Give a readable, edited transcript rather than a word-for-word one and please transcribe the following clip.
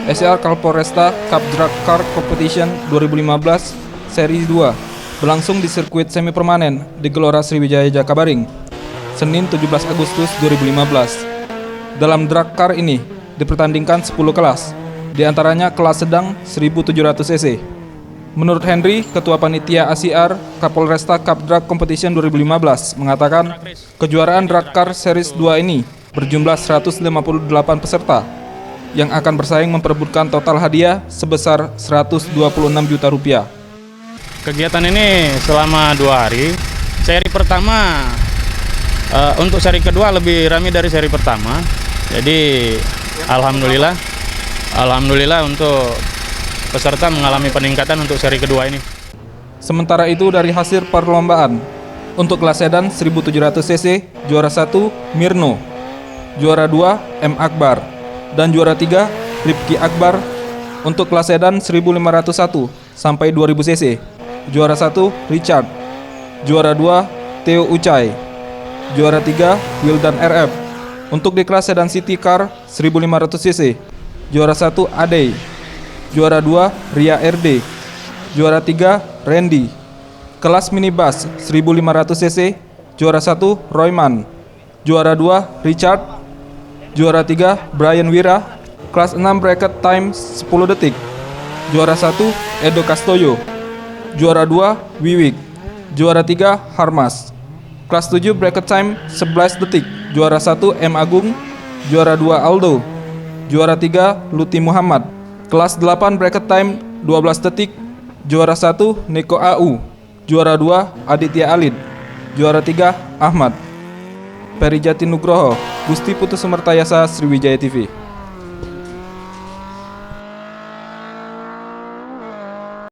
SCR Kapolresta Cup Drag Car Competition 2015 Seri 2 berlangsung di sirkuit semi permanen di Gelora Sriwijaya Jakabaring, Senin 17 Agustus 2015. Dalam drag car ini dipertandingkan 10 kelas, di antaranya kelas sedang 1700 cc. Menurut Henry, Ketua Panitia ACR Kapolresta Cup Drag Competition 2015 mengatakan kejuaraan drag car Series 2 ini berjumlah 158 peserta yang akan bersaing memperebutkan total hadiah sebesar 126 juta rupiah. Kegiatan ini selama 2 hari. Seri pertama, untuk seri kedua lebih ramai dari seri pertama. Jadi Alhamdulillah untuk peserta mengalami peningkatan untuk seri kedua ini. Sementara itu dari hasil perlombaan, untuk kelas sedan 1700 cc, juara 1 Mirno, juara 2 M. Akbar, dan juara 3 Rifki Akbar. Untuk kelas sedan 1501 sampai 2000 cc, juara 1 Richard, juara 2 Theo Ucai, juara 3 Wildan RF. Untuk di kelas sedan City Car 1500 cc, juara 1 Adey, juara 2 Ria RD, juara 3 Randy. Kelas minibus 1500 cc, juara 1 Royman, juara 2 Richard, juara 3 Brian Wira. Kelas 6 bracket time 10 detik, juara 1 Edo Castoyo, juara 2 Wiwik, juara 3 Harmas. Kelas 7 bracket time 11 detik, juara 1 M. Agung, juara 2 Aldo, juara 3 Luti Muhammad. Kelas 8 bracket time 12 detik, juara 1 Neko AU, juara 2 Aditya Alid, juara 3 Ahmad. Peri Jati Nugroho, Gusti Putu Sumertayasa, Sriwijaya TV.